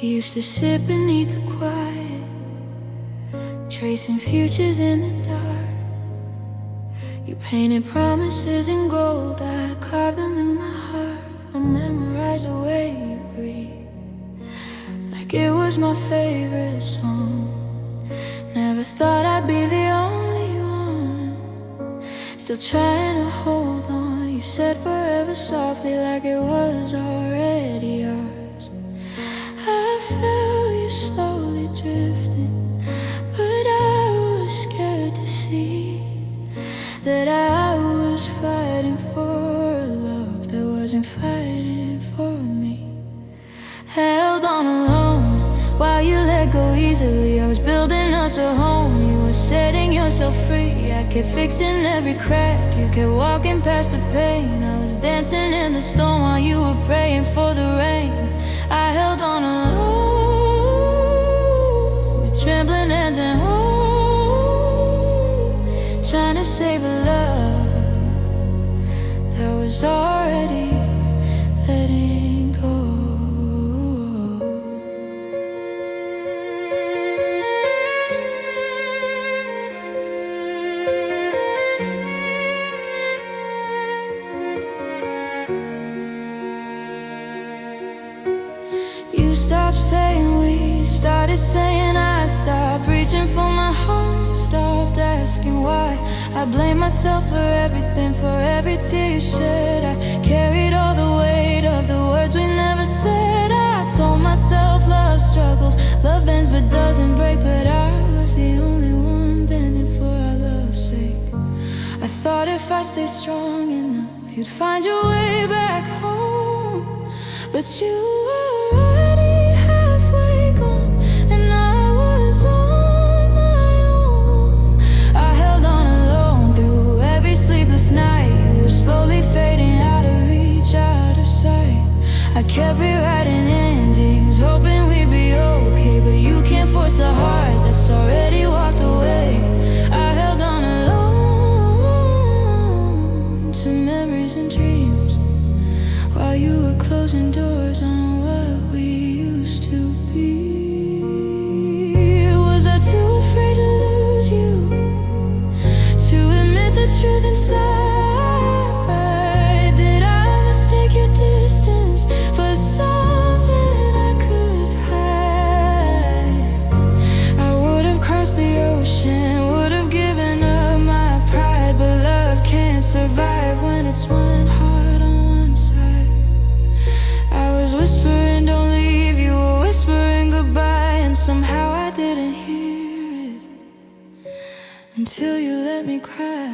We used to sit beneath the quiet, tracing futures in the dark. You painted promises in gold, I carved them in my heart. I memorized the way you breathe, like it was my favorite song. Never thought I'd be the only one, still trying to hold on. You said forever softly, like it was already ours. I felt you slowly drifting, but I was scared to see that I was fighting for a love that wasn't fighting for me. Held on alone while you let go easily. I was building us a home, you were setting yourself free. I kept fixing every crack, you kept walking past the pain. I was dancing in the storm while you were praying for the rain. I held on alone, with trembling hands and hope, trying to save a love that was already letting go. You stopped saying we, started saying I, stopped reaching for my heart, stopped asking why. I blame myself for everything, for every tear you shed. I carried all the weight of the words we never said. I told myself love struggles, love bends but doesn't break. But I was the only one bending for our love's sake. I thought if I stayed strong enough, you'd find your way back home. But you were already halfway gone, and I was on my own. I held on alone through every sleepless night. You were slowly fading out of reach, out of sight. I kept rewriting endings, hoping we'd be okay. But you can't force a heart that's already walked away. I held on alone to memories and dreams, while you were closing doors on what we used to be. Was I too afraid to lose you, to admit the truth inside? Did I mistake your distance for something I could hide? I would have crossed the ocean, would have given up my pride. But love can't survive when it's one heart on one side. I was whispering don't leave, you were whispering goodbye. And somehow I didn't hear it until you let me cry.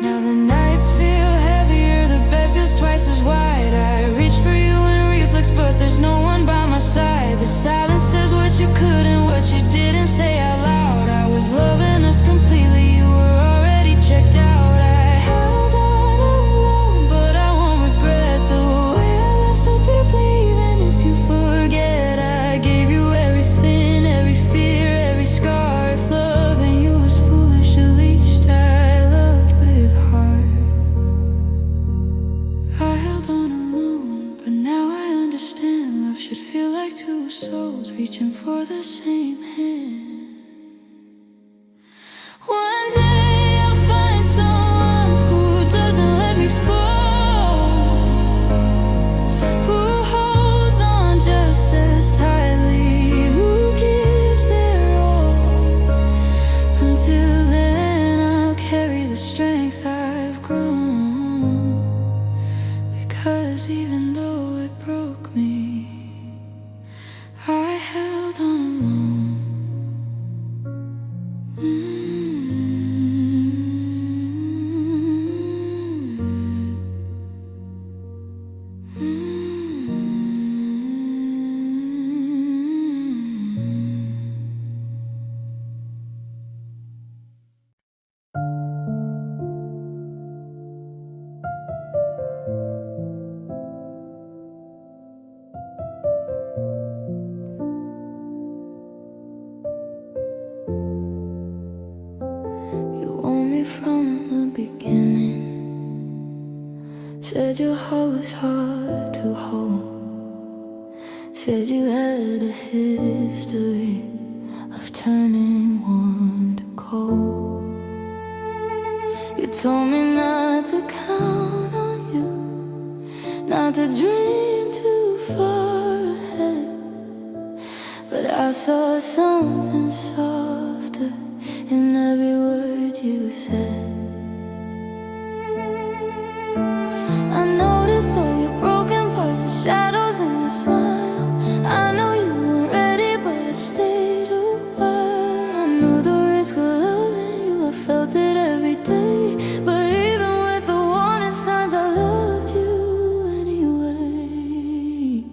Now the nights feel heavier, the bed feels twice as wide. I reach for you in reflex, but there's no one by my side. The silence says what you couldn't, what you didn't say out loud. I was loving us completely, you were already checked out. I held on alone, but I won't regret the way I loved so deeply. Even if you forget, I gave you everything, every fear, every scar. If loving you was foolish, at least I loved with heart. I held on alone, but now I understand. Love should feel like two souls reaching for the same hand. One day I'll find someone who doesn't let me fall, who holds on just as tightly, who gives their all. Until then I'll carry the strength I've grown, because even though it broke me, I held on alone. Said your heart was hard to hold. Said you had a history of turning warm to cold. You told me not to count on you, not to dream too far ahead. But I saw something softer in every word you said. I noticed all your broken parts, the shadows in your smile. I know you weren't ready, but I stayed a while. I knew the risk of loving you, I felt it every day. But even with the warning signs, I loved you anyway.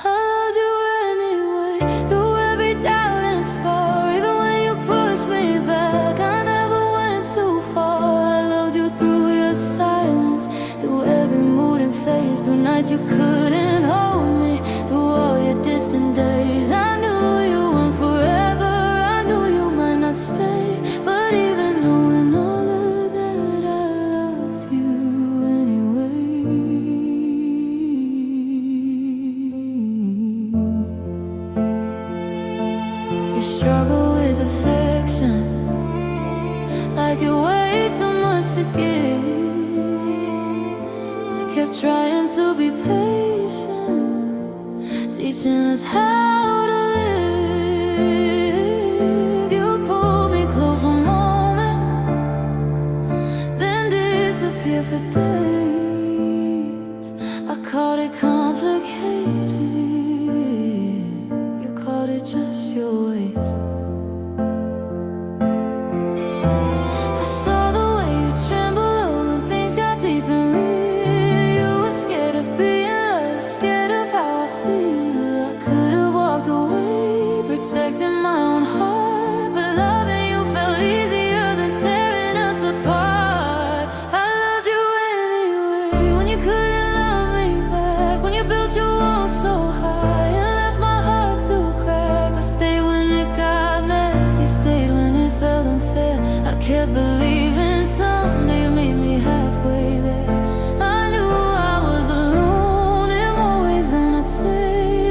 I loved you anyway, through every doubt and scar. Even when you pushed me back, I never went too far. I loved you through your silence, through every mood and phase, through nights you couldn't hold me, through all your distant days. I knew you weren't forever, I knew you might not stay. But even knowing all of that, I loved you anyway. You struggle with affection, like you weigh too much to give. Kept trying to be patient, teaching us how to live. You pulled me close one moment, then disappeared for days. I called it complicated, you called it just your ways. I saw the way you trembled when things got deep and real. Scared of being loved, scared of how I feel. I could have walked away, protecting my own heart, but loving you felt easier than tearing us apart. I loved you anyway, when you couldn't love me back, when you built your walls so high and left my heart to crack. I stayed when it got messy, stayed when it felt unfair. I kept believing someday you'd meet me halfway there.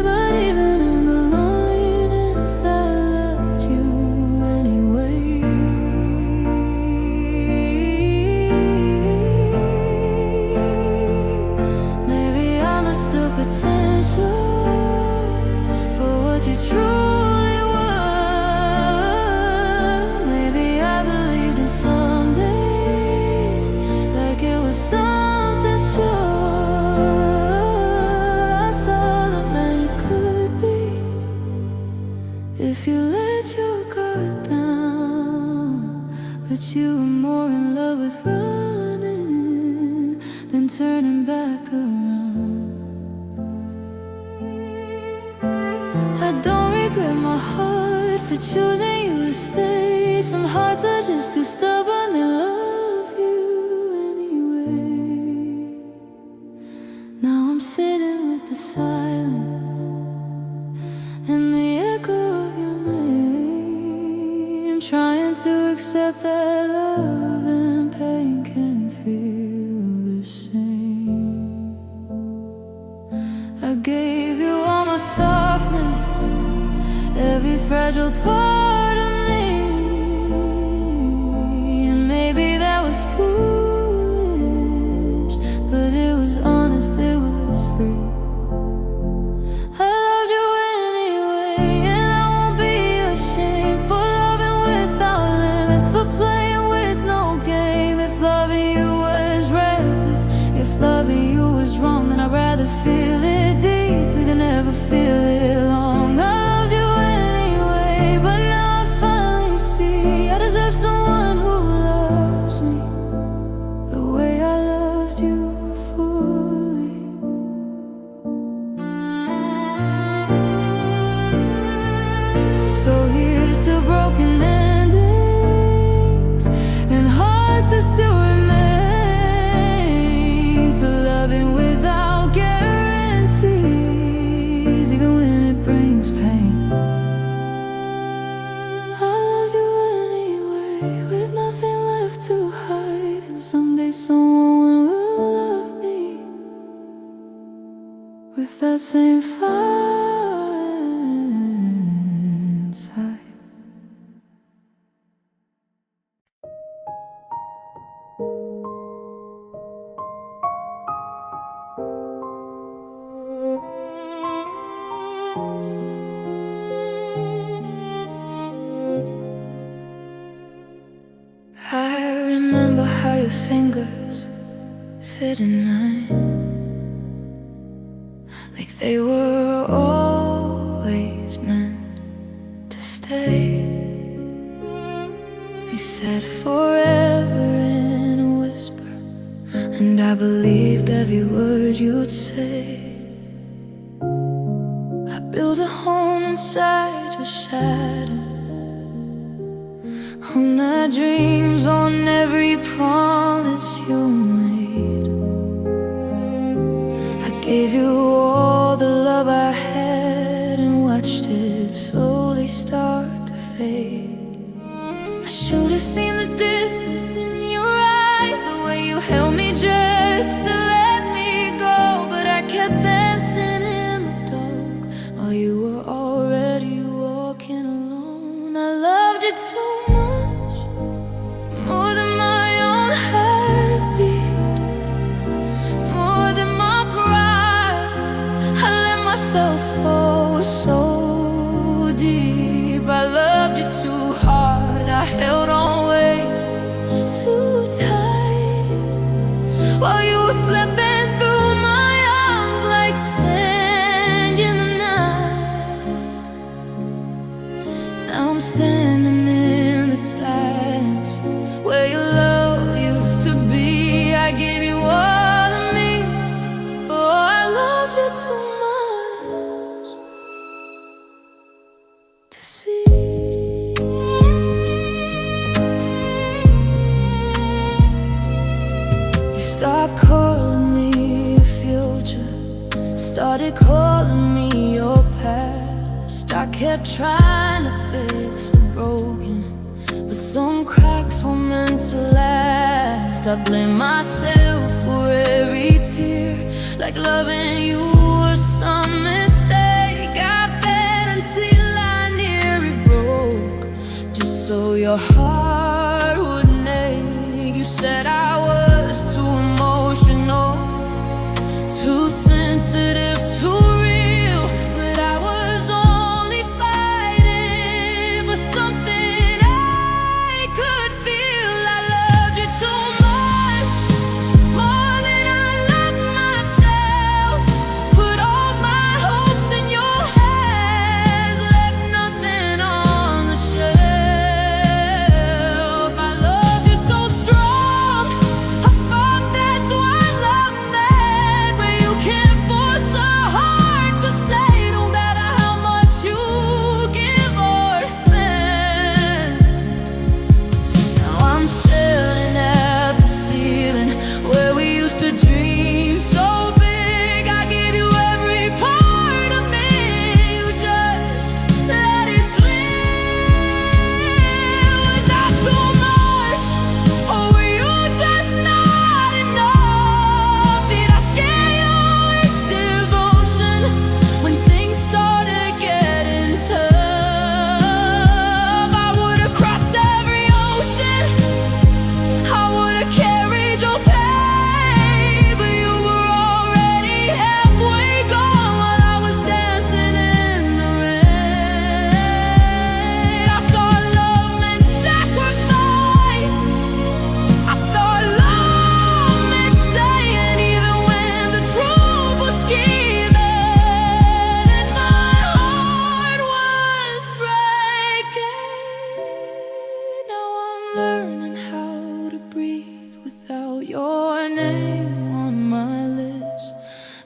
But even in the loneliness, I loved you anyway. Maybe I mistook potential for what you truly were. Maybe I believed in someday, like it was something sure. If you let your guard down, but you were more in love with running than turning back around. I don't regret my heart for choosing you to stay. Some hearts are just too stubborn, they love you anyway. Now I'm sitting with the silence and the echo of your name, trying to accept that love and pain can feel the same. I gave you all my softness, every fragile part of me, and maybe that was foolish, but it was honest, it was free. Loving you was wrong, then I'd rather feel it deeply than ever feel it long. I loved you anyway, but now I finally see I deserve someone who loves me the way I loved you fully. So here's to broken endings and hearts that still remain, to loving without guarantees, even when it brings pain. I loved you anyway, with nothing left to hide, and someday someone will love me same fire inside. I remember how your fingers fit in mine, like they were always meant to stay. You said forever in a whisper, and I believed every word you'd say. I built a home inside your shadow, on the dreams, on every promise you made. I gave you all the love I had and watched it slowly start to fade. I should have seen the distance in your eyes, the way you held me just to let me go. But I kept dancing in the dark while you were already walking alone. I loved you too much, more than my own heartbeat, more than my pride. I let myself fall so deep. I loved you too hard, I held on way too tight, while you were slipping through my arms like sand in the night. Now I'm standing in the silence where your love used to be. I gave you all of me. Oh, I loved you too much to see. You stopped calling me your future, started calling me your past. I kept trying to fix the broken, but some cracks were meant to last. I blame myself for every tear, like loving you was some mistake. I bet until I nearly broke, just so your heart wouldn't ache. You said I was too emotional, too sensitive, too real, but I was only fighting for something I could feel. I loved you too much, more than I loved myself. Put all my hopes in your hands, left nothing on the shelf. I loved you so strong, I thought that's why love meant. But you can't force a heart to stay, no matter how much you give or spend. Now I'm staring at the ceiling where we used to dream so big. I gave you every part of me, you just let it slip. Was that too much, or were you just not enough? Did I scare you with devotion when things started getting tough? I would've crossed every ocean, I would've carried your pain, but you were already halfway gone while I was dancing in the rain. I thought love meant sacrifice, I thought love meant staying even when the truth was scheming, and my heart was breaking. Now I'm learning how to breathe without your name on my lips,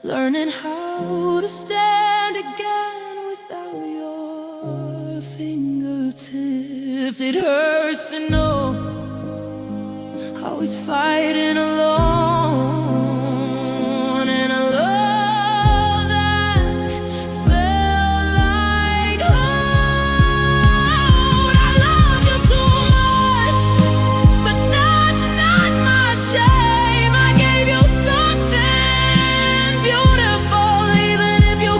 learning how to stand again without your fingertips. It hurts to know I was fighting alone, and a love that felt like home. I loved you too much, but that's not my shame. I gave you something beautiful, even if you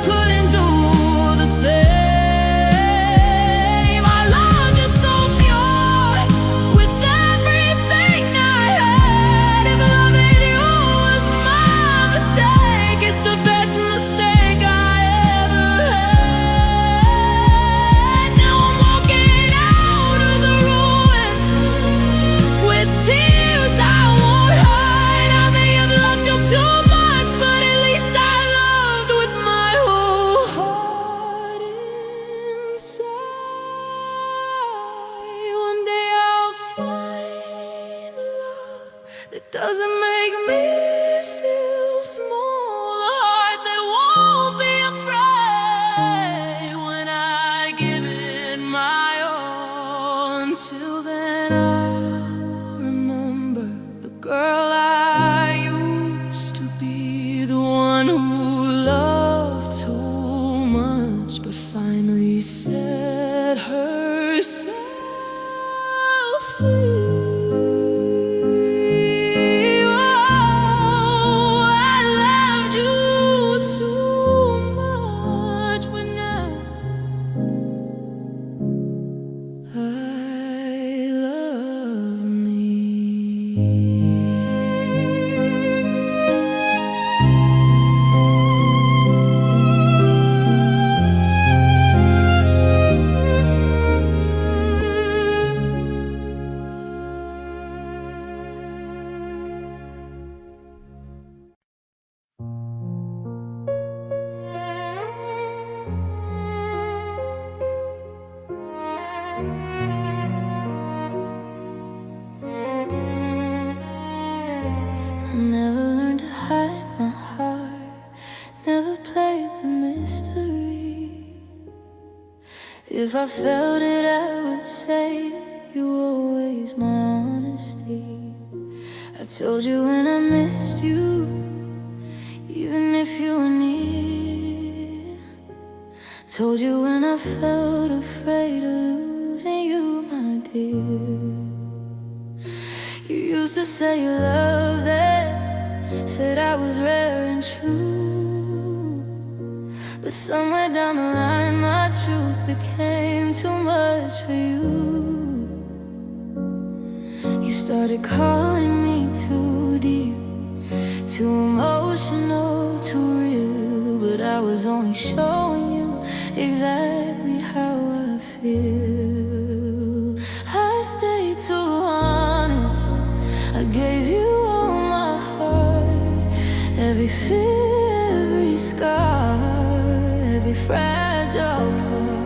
finally set herself free. I never learned to hide my heart, never played the mystery. If I felt it, I would say it. You were always my honesty. I told you when I missed you, even if you were near. Told you when I felt afraid of losing you, my dear. You used to say you loved it, said I was rare and true. But somewhere down the line my truth became too much for you. You started calling me too deep, too emotional, too real. But I was only showing you exactly how I feel. I stayed too honest, I gave you all my heart. Every fear, every scar, every fragile part.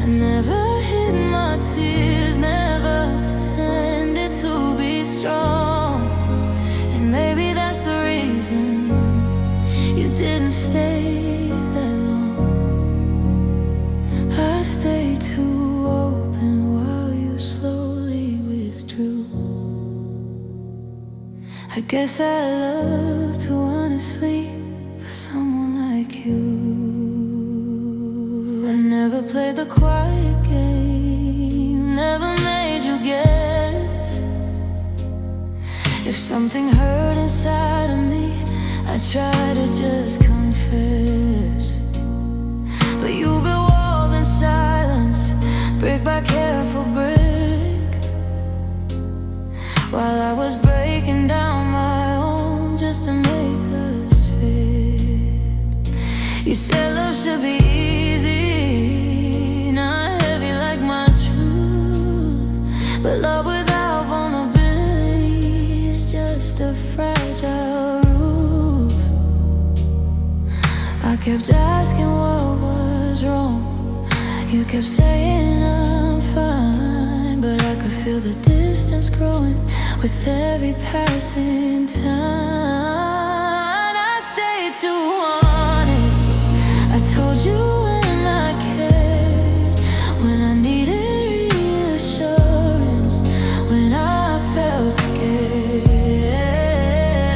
I never hid my tears, never pretended to be strong. And maybe that's the reason you didn't stay that long. I stayed too open while you slowly withdrew. I guess I love too honestly for someone like you. I never played the quiet game, never made you guess. If something hurt inside of me, I try to just confess. But you built walls in silence, brick by careful brick, while I was breaking down my own just to make us fit. You said love should be easy, not heavy like my truth. But love without vulnerability is just a fragile roof. I kept asking what was wrong. You kept saying I'm fine, but I could feel the distance growing with every passing time. I stayed too honest, I told you when I cared, when I needed reassurance, when I felt scared.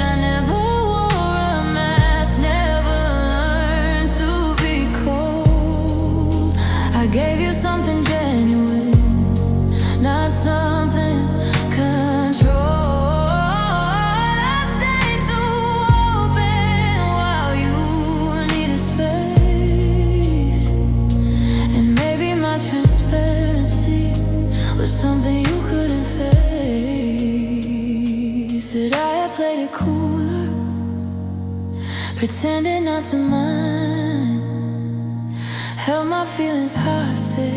I never wore a mask, never learned to be cold. I gave you something genuine, not something controlled. I stayed too open while you needed space. And maybe my transparency was something you couldn't face. That I had played it cooler, pretended not to mind, held my feelings hostage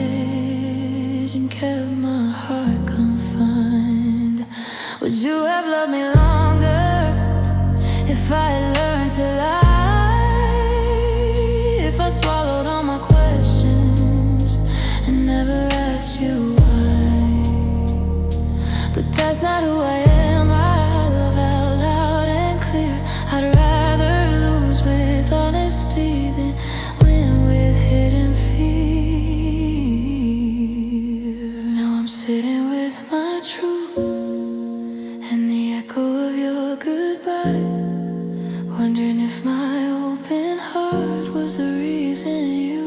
and kept my heart confined. Would you have loved me longer if I had learned to lie? If I swallowed all my questions and never asked you why? But that's not who I am. I love out loud and clear. I'd rather lose with honesty than win with hidden fear. Now I'm sitting with my truth and the echo of your goodbye, wondering if my open heart was the reason you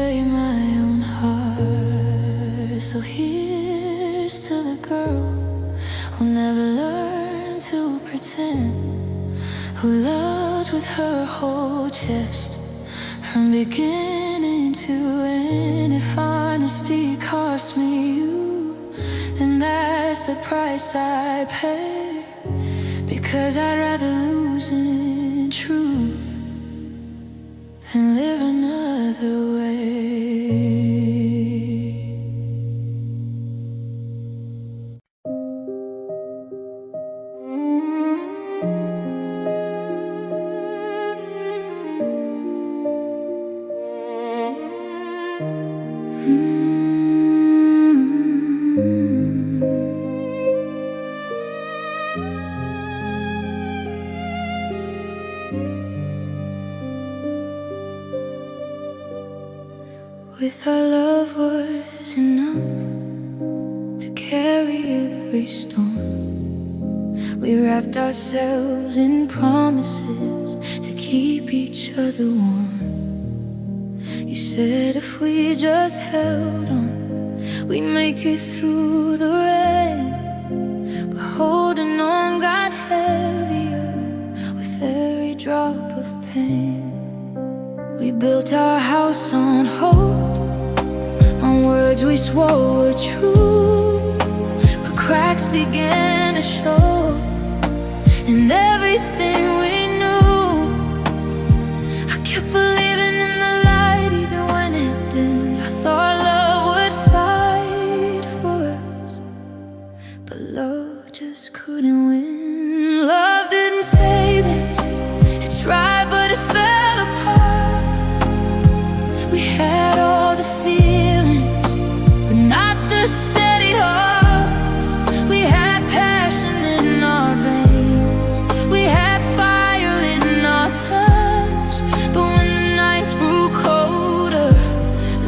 betray my own heart. So here's to the girl who never learned to pretend, who loved with her whole chest from beginning to end. If honesty cost me you, then that's the price I pay, because I'd rather lose in truth than live another way. With our love was enough to carry every storm. We wrapped ourselves in promises to keep each other warm. You said if we just held on, we'd make it through the rain. But holding on got heavier with every drop of pain. We built our house on hope, on words we swore were true, but cracks began to show in everything we knew. I kept believing in the light even when it dimmed. I thought love would fight for us, but love just couldn't win. Love didn't save us, it tried but it fell apart. We had all the feelings, but not the steady hearts. We had passion in our veins, we had fire in our touch. But when the nights grew colder,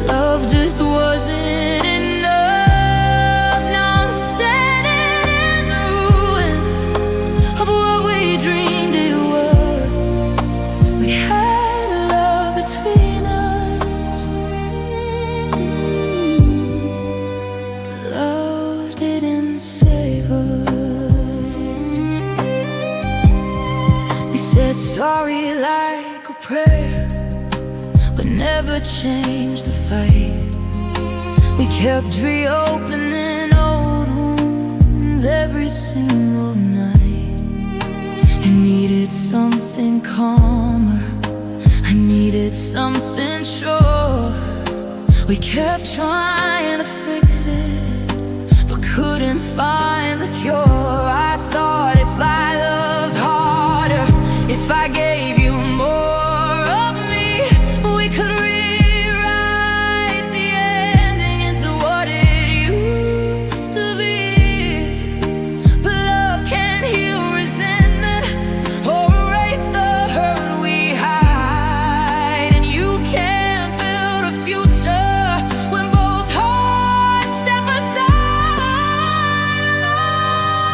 love just wasn't enough. Now I'm standing in ruins of what we dreamed it was. We had love between us, but love didn't save us. We said sorry like a prayer, but never changed the fight. We kept reopening old wounds every single night. I needed something calmer, I needed something sure. We kept trying to fix it, but couldn't find the cure. I thought if I loved harder, if I gave you more of me, we could rewrite the ending into what it used to be. But love can't heal resentment or erase the hurt we hide. And you can't build a future when both hearts step aside. Love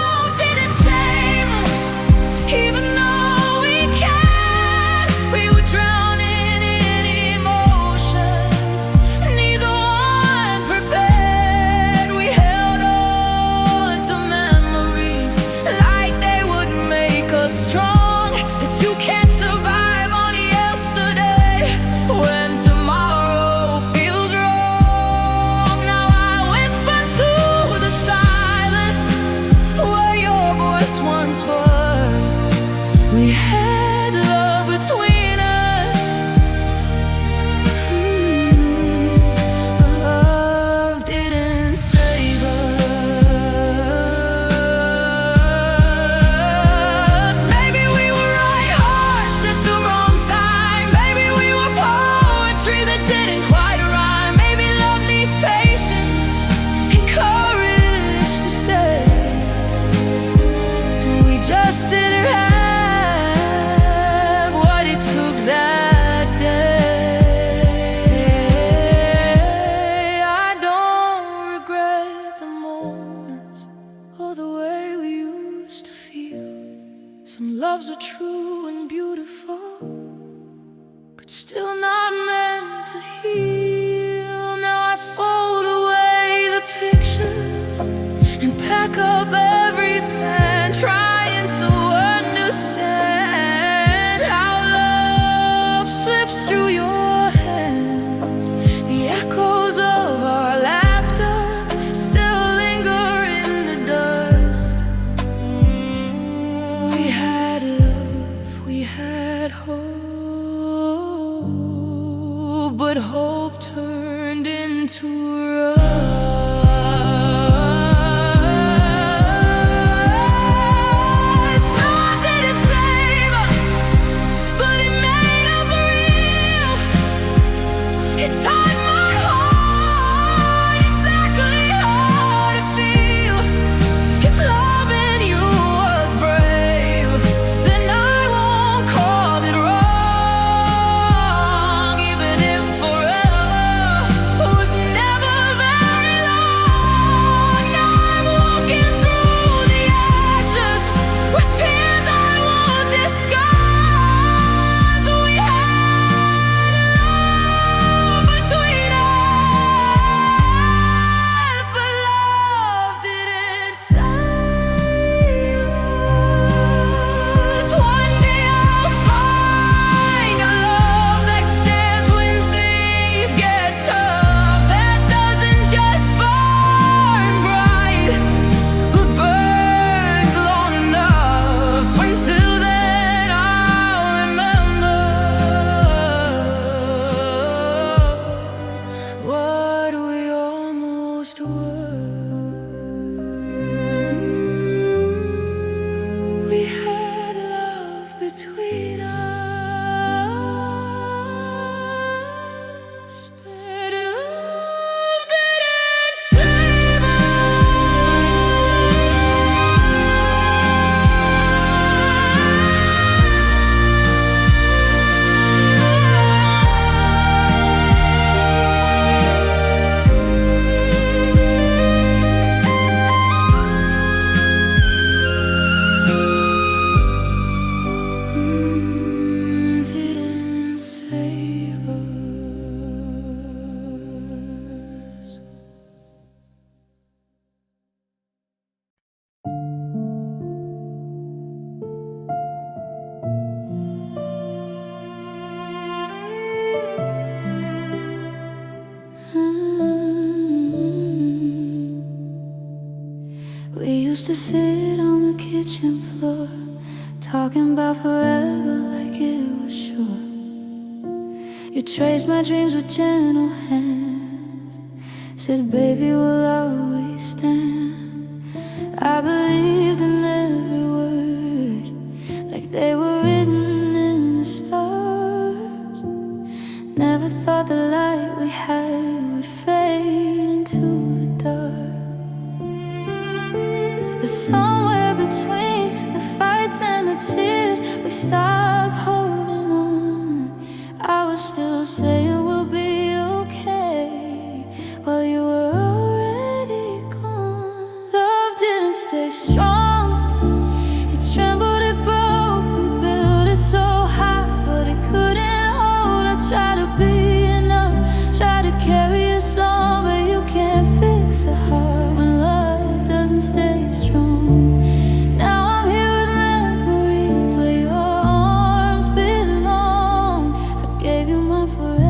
to us. Love didn't save us, but it made us real. It taught my heart exactly how to feel. If loving you was brave, then I won't call it wrong. Even if forever was never very long. Now I'm walking through the ashes with tears I won't disguise. We had love between us, but love didn't save us. One day I'll find a love that stands when things get tough, that doesn't just burn bright, but burns long enough. Until then I'll remember what we almost were. We had love between us, but love didn't save didn't save us. We used to sit on the kitchen floor, talking about forever like it was sure. You traced my dreams with gentle hands, said, baby, we'll always stand. I believed in every word, like they were written in the stars. Never thought the light we had would fade into the dark. But somewhere between the fights and the tears, we stopped holding on. I was still saying we'll be okay, while you were already gone. Love didn't stay strong, it trembled, it broke. We built it so high, but it couldn't hold. I tried to be enough, tried to carry a song, but you can't fix a heart when love doesn't stay strong. Now I'm here with memories where your arms belong. I gave you my forever.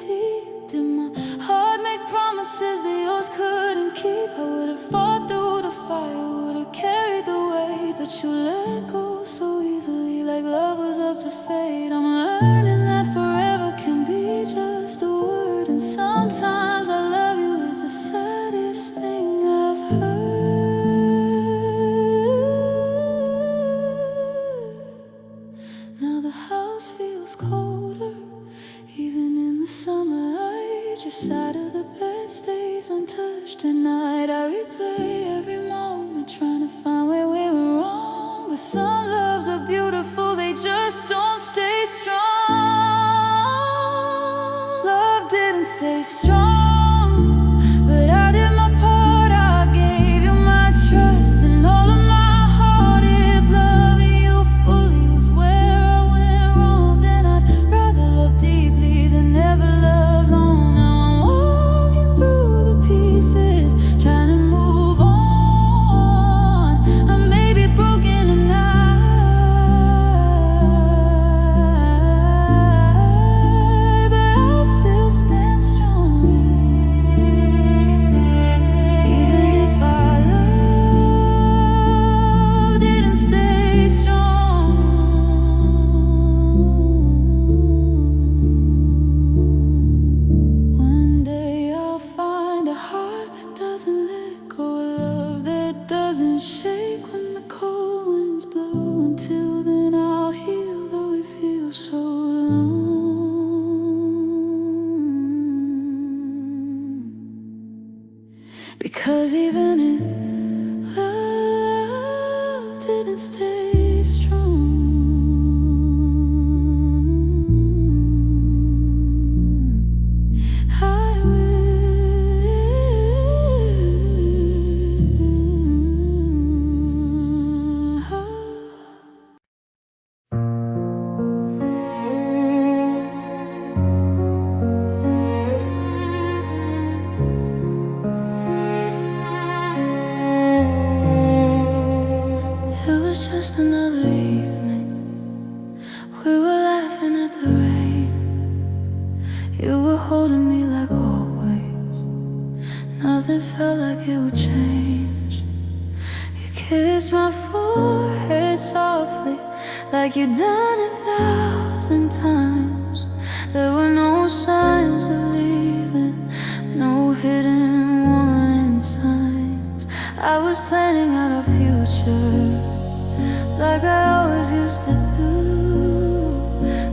deep. Did my heart make promises that yours couldn't keep? I would've fought through the fire, would've carried the weight, but you let go so easily, like love was up to fate. I'm learning that forever can be just a word, and sometimes I love you is the saddest thing I've heard. Now the house feels colder, even in the summer light. Your side of the bed stays untouched at night. I replay every moment, trying to find where we were wrong. But some loves are beautiful, they just don't stay strong. Love didn't stay strong, but I did my part. I gave you my trust and all of my heart. If loving you fully was where I went wrong, then I'd rather love deeply than never love long. Now I'm walking through the pieces, trying to move on. I may be broken tonight, but I'll still stand strong. Even if our love didn't stay strong. One day I'll find a heart that doesn't let go, a love that doesn't shake when the cold winds blow. Until then I'll heal, though it feels so long. Because even if love didn't stay strong, I will. It was just another evening. We were laughing at the rain. You were holding me like always. Nothing felt like it would change. You kissed my forehead softly, like you'd done 1,000 times. There were no signs of leaving, no hidden warning signs. I was planning out our future, like I always used to do.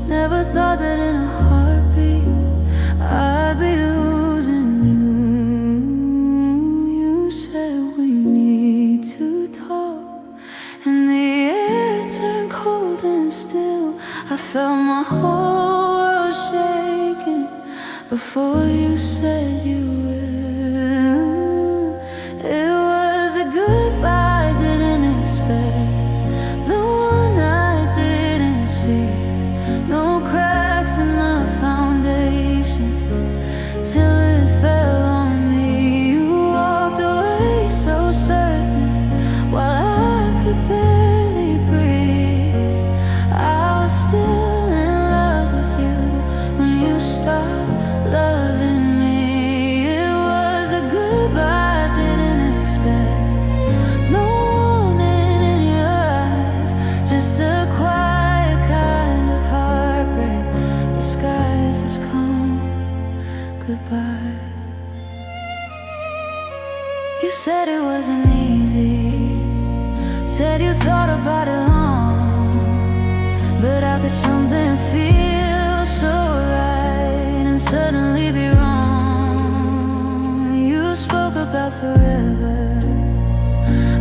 Never thought that in a heartbeat I'd be losing you. You said we need to talk, and the air turned cold and still. I felt my whole world shaking before you said you will. It was a goodbye I didn't expect, the one I didn't see. No cracks in the foundation till it fell on me. You walked away so certain while I could barely breathe. I was still in love with you when you stopped loving me. It was a goodbye I didn't expect, no warning in your eyes, just a quiet kind of heartbreak disguised as calm goodbye. You said it wasn't easy, said you thought about it long, but how could something feel so right and suddenly be wrong? You spoke about forever,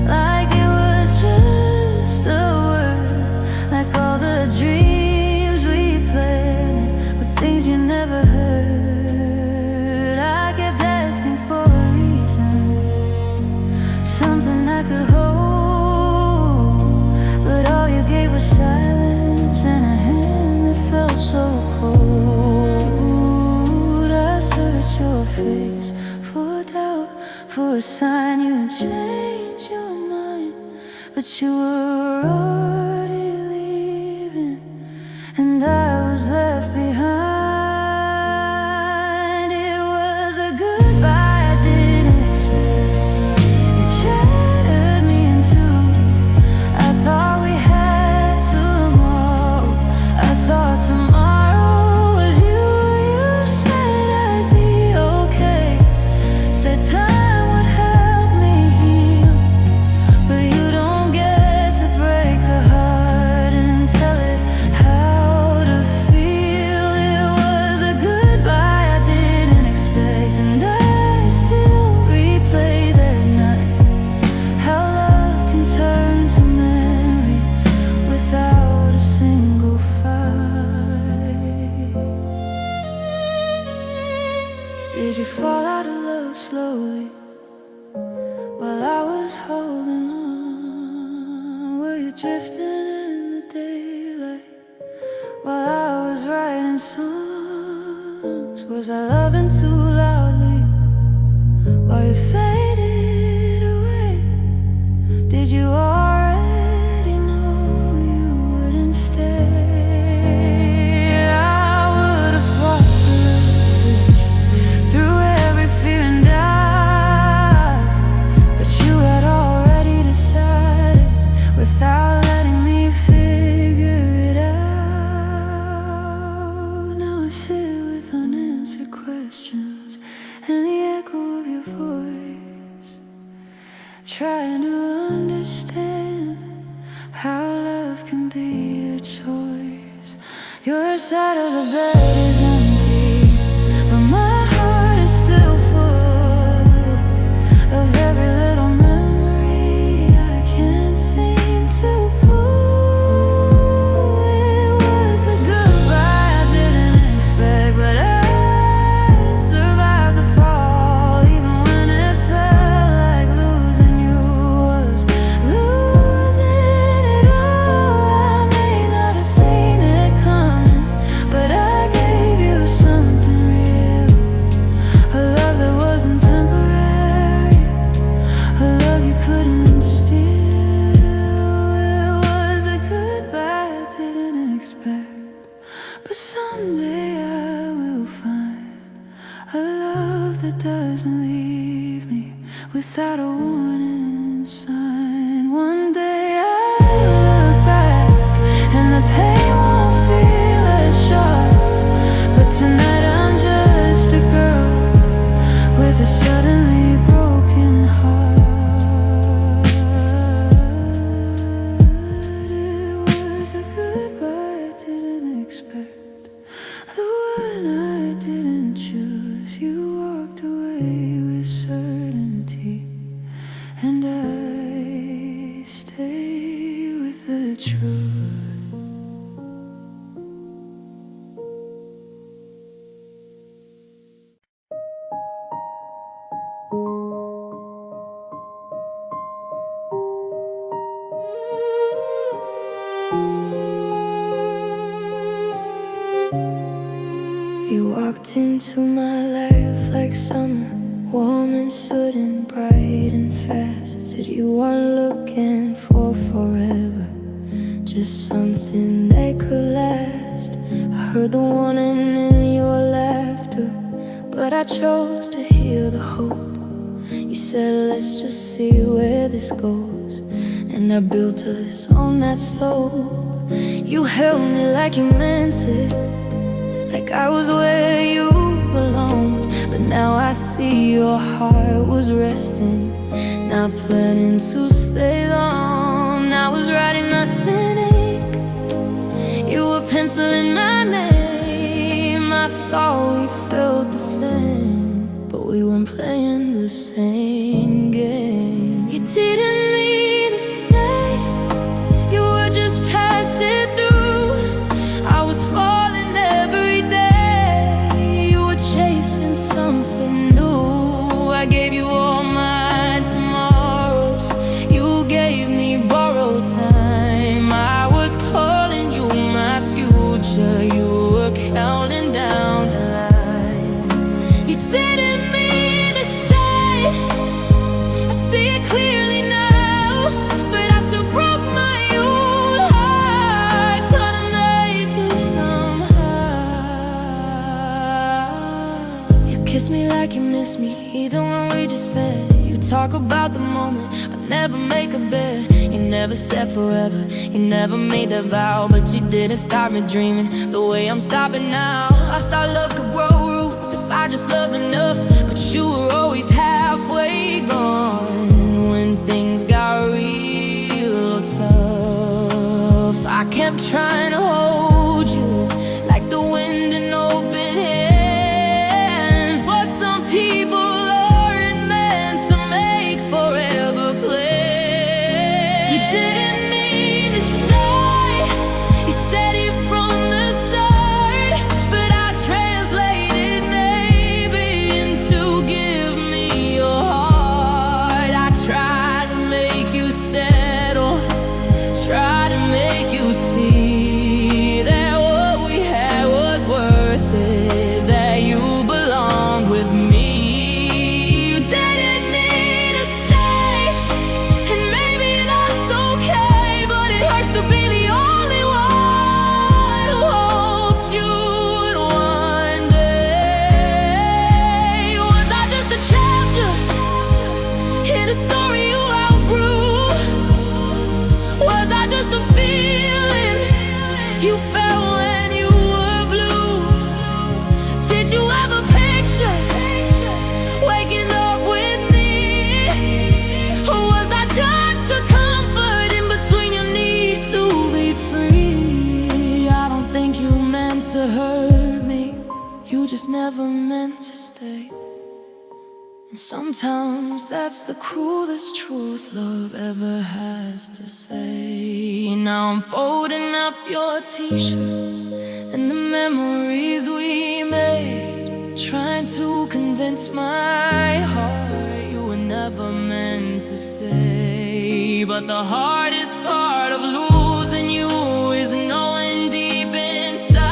like it was just a word, like all the dreams we planned were things you never heard. I kept asking for a reason, something I could hold, but all you gave was silence and a hand that felt so cold. I searched your face for doubt, for a sign you'd change your mind, but you were already leaving, and I was left behind. Did you fall out of love slowly while I was holding on? Were you drifting in the daylight while I was writing songs? Was I loving too loudly while you faded away? Did you already know you wouldn't stay? I would have fought the bridge through every fear and doubt, but you had already decided without letting me figure it out. Now I sit with unanswered questions and the echo of your voice, trying to understand how love can be a choice. Your side of the bed is empty, but my heart is still full of every little memory I can't seem to pull. It was a goodbye I didn't expect, but I survived the fall, even when it felt like losing you was losing it all. I may not have seen it coming, but I gave you something real, a love that wasn't temporary, a love you couldn't steal. It was a goodbye I didn't expect, but someday I will find a love that doesn't leave me without a warning sign. One day I'll look back and the pain won't feel as sharp, but tonight I'm just a girl with a suddenly broken heart. It was a goodbye I didn't expect, the one I didn't choose. You walked away with certainty, and I stay with the truth. You walked into my life like summer, warm and sudden, bright and fast. Said you weren't looking for forever, just something that could last. I heard the warning in your laughter, but I chose to hear the hope. You said let's just see where this goes, and I built us on that slope. You held me like you meant it, like I was where you belonged. But now I see your heart was resting, not planning to stay long. I was writing us in ink, you were penciling my name. I thought we felt the same, but we weren't playing the same game. You didn't mean to stay, you were just passing through. I was falling every day, you were chasing something new. I gave you all my tomorrows, you gave me borrowed time. I was calling you my future, you were counting down the line. You didn't mean to stay, I see it clearly now, but I still broke my own heart, trying to make you somehow. You kiss me like you miss me, either one we just spent. You talk about the moment, I never make a bet. You never said forever, you never made a vow, but you didn't stop me dreaming the way I'm stopping now. I thought love could grow roots if I just loved enough, but you were always halfway gone when things got real tough. I kept trying to hold you like the wind in open hands, but some people aren't meant to make forever plans. You didn't mean to stay, you said it from the start, but I translated hurt me, you just never meant to stay. And sometimes that's the cruelest truth love ever has to say. Now I'm folding up your t-shirts and the memories we made, trying to convince my heart you were never meant to stay. But the hardest part of losing you is knowing deep inside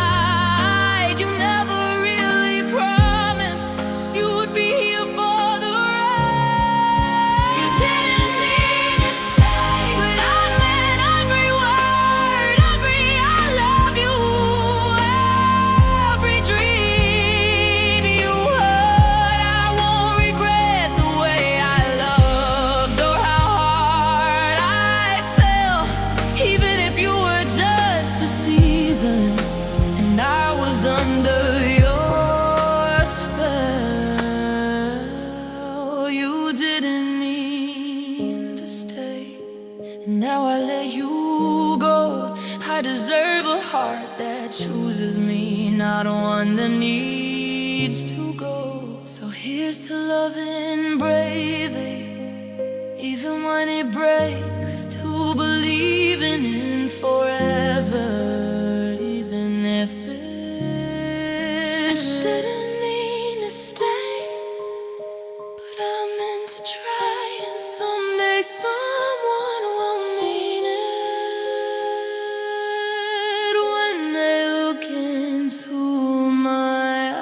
you never really promised you would be here for the rest. You didn't mean to stay, but I meant every word, every I love you, every dream you heard. I won't regret the way I loved or how hard I fell, even if you were just a season and I was under your spell. You didn't mean to stay, and now I let you go. I deserve a heart that chooses me, not one that needs to go. So here's to loving bravely, even when it breaks, to believing in forever, even if it didn't mean to stay, but I meant to try, and someday someone will mean it when they look into my eyes.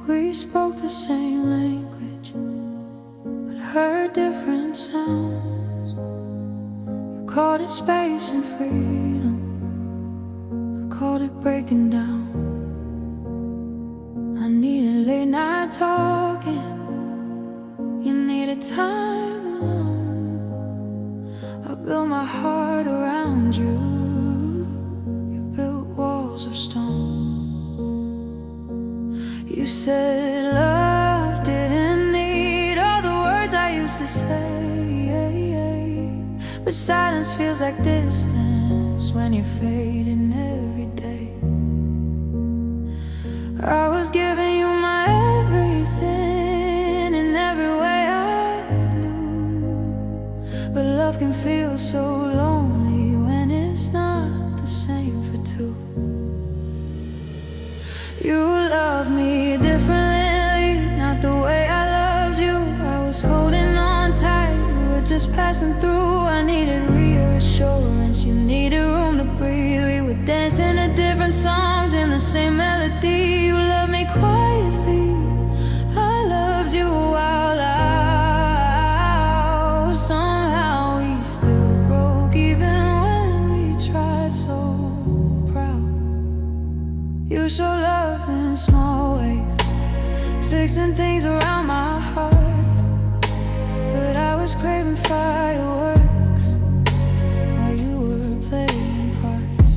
We spoke the same language, but heard different sounds. You called it space and freedom, I called it breaking down. I needed late night talking, you needed time alone. I built my heart around you, you built walls of stone. You said love didn't need all the words I used to say, but silence feels like distance when you're fading every day. I was giving you my everything in every way I knew, but love can feel so lonely when it's not the same for two. You love me differently, not the way I loved you. I was holding on tight, you were just passing through. I needed reassurance, you needed room to breathe. We were dancing to different songs in the same melody. You loved me quietly, I loved you out loud. Somehow we still broke even when we tried so proud. You show love in small ways, fixing things around my heart, but I was craving fireworks while you were playing parts.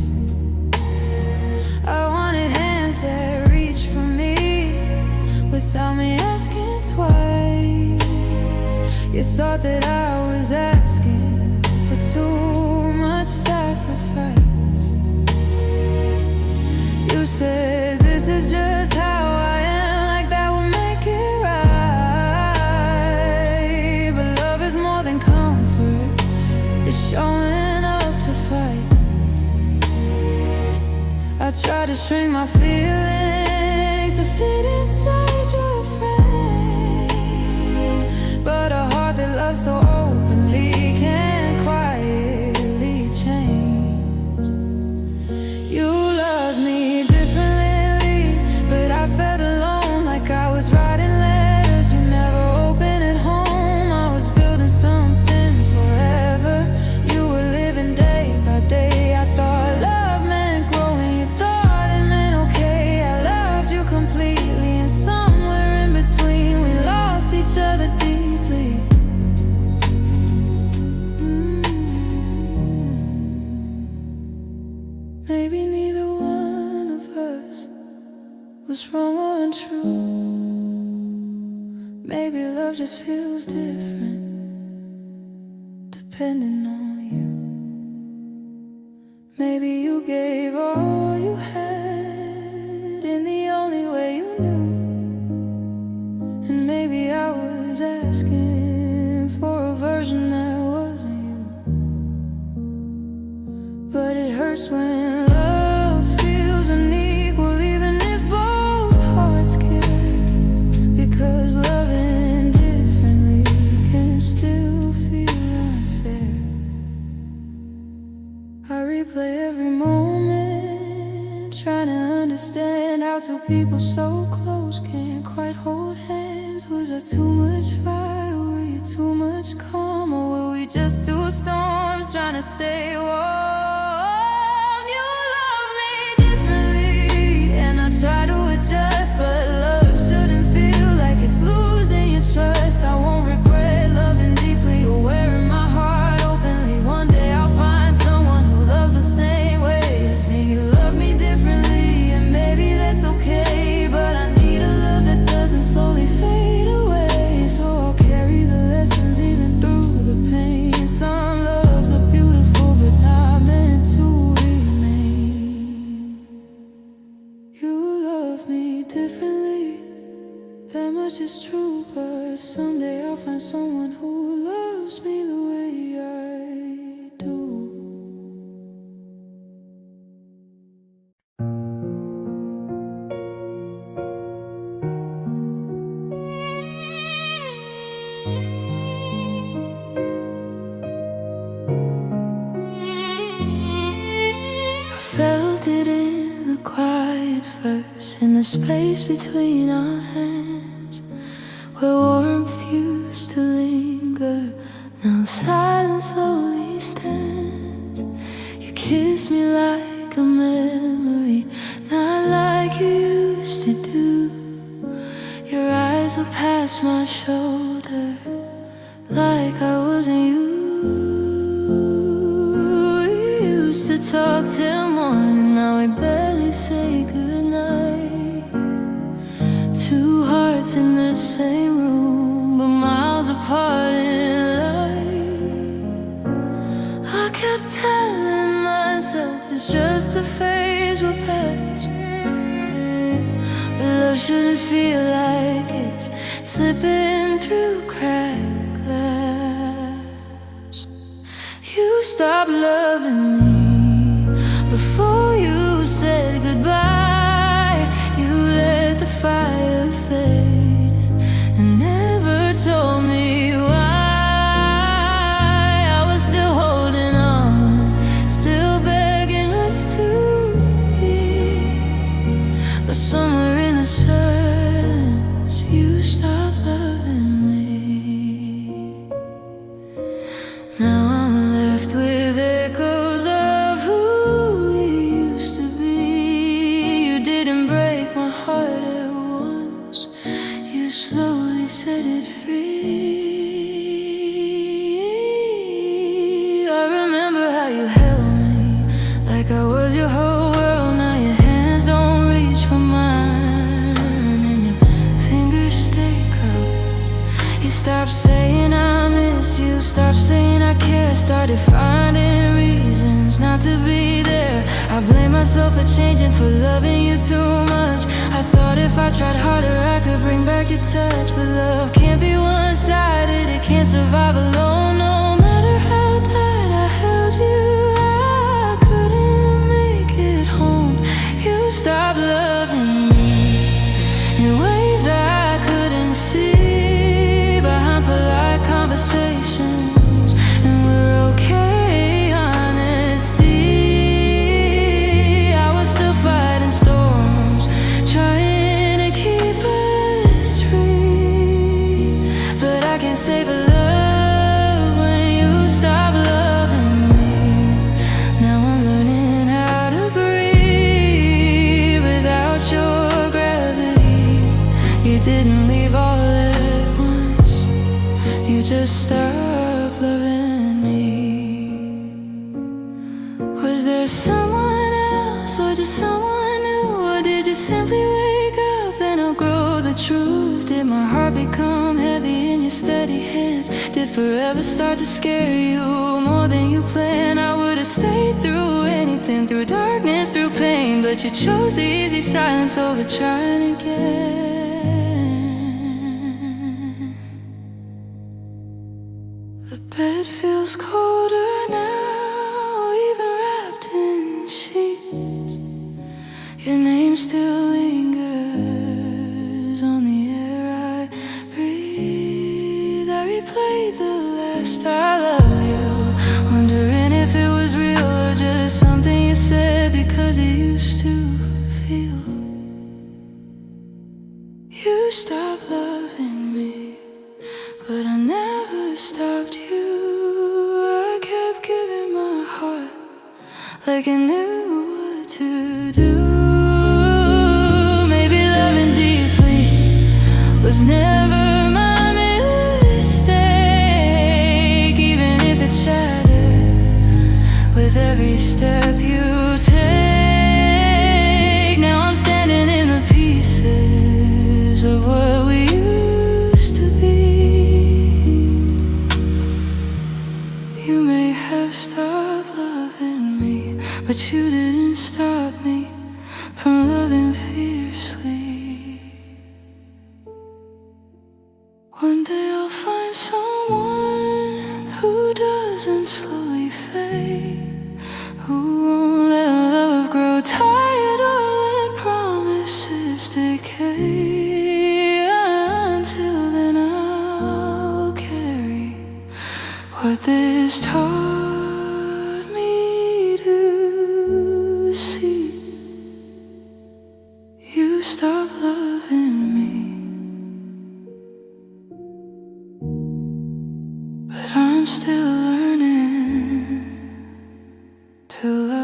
I wanted hands that reached for me without me asking twice. You thought that I was asking for too much sacrifice. You said this is just how I am, like that would make it right. But love is more than comfort, it's showing up to fight. I tried to shrink my feelings to fit inside your frame, but a heart that loves so openly can't quietly change. You loved me differently, but I felt alone, like I was writing letters you never opened at home. I was building something forever, you were living day by day. I thought love meant growing, you thought it meant okay. I loved you completely, and somewhere in between we lost each other deep. was wrong or untrue. Maybe love just feels different depending on you. Maybe you gave all you had in the only way you knew. And maybe I was asking for a version that wasn't you. But it hurts when love feels unequal, even if both hearts care. Because loving differently can still feel unfair. I replay every moment, trying to understand how two people so close can't quite hold hands. Was there too much fire? Were you too much calm? Or were we just two storms trying to stay warm? You love me differently, and I try to adjust, but love shouldn't feel like it's losing your trust. I won't regret loving deeply or wearing my heart openly. One day I'll find someone who loves the same way as me. You love me differently, and maybe that's okay, but I need a love that doesn't slowly fade away. So I'll carry the lessons even through the pain. Some loves are beautiful but not meant to remain. You love me differently, that much is true, but someday I'll find someone who loves me the way I do. Felt it in the quiet first, in the space between our hands, where warmth used to linger, now silence slowly stands. You kissed me like a memory, not like you used to do. Your eyes looked past my shoulder, like I wasn't you. To talk till morning, now we barely say goodnight. Two hearts in the same room, but miles apart in light. I kept telling myself it's just a phase we'll pass, but love shouldn't feel like it's slipping through cracked glass. You stopped loving me before you said goodbye. You let the fire fade and never told me why. I was still holding on, still begging us to be, but somewhere in the silence you stopped loving me. Now I'm left with echoes of who heart at once. You slowly set it free. I remember how you held me like I was your whole world. Now your hands don't reach for mine, and your fingers stay curled. You stopped saying I miss you, stopped saying I care, started finding reasons not to be there. I blame myself for changing, for loving you too much. I thought if I tried harder I could bring back your touch, but love can't be one-sided, it can't survive alone. No matter how tight I held you, I couldn't make it home. You stopped loving me in ways I couldn't see behind polite conversations, and we're okay, honesty. I was still fighting storms, trying to keep us free, but I can't save a love when you stop loving me. Now I'm learning how to breathe without your gravity. You didn't leave all at once, you just stopped loving me. Was there someone else, or just someone new, or did you simply wake up become heavy in your steady hands? Did forever start to scare you more than you planned? I would've stayed through anything, through darkness, through pain, but you chose the easy silence over trying again. The bed feels colder now, even wrapped in sheets. Your name still lingers on the air I breathe. I replay the last I love you, wondering if it was real or just something you said because it used to feel. You stopped loving me, but I never stopped you. I kept giving my heart like I knew what to do. Maybe loving deeply was never my mistake, even if it shattered with every step you take. Now I'm standing in the pieces of what we used to be. You may have stopped loving me, but you didn't stop me from loving fiercely. One day I'll find someone who doesn't slowly fade, who won't let love grow tired or let promises decay. Until then I'll carry what this taught me to see. You stopped loving me, but I'm still learning to love.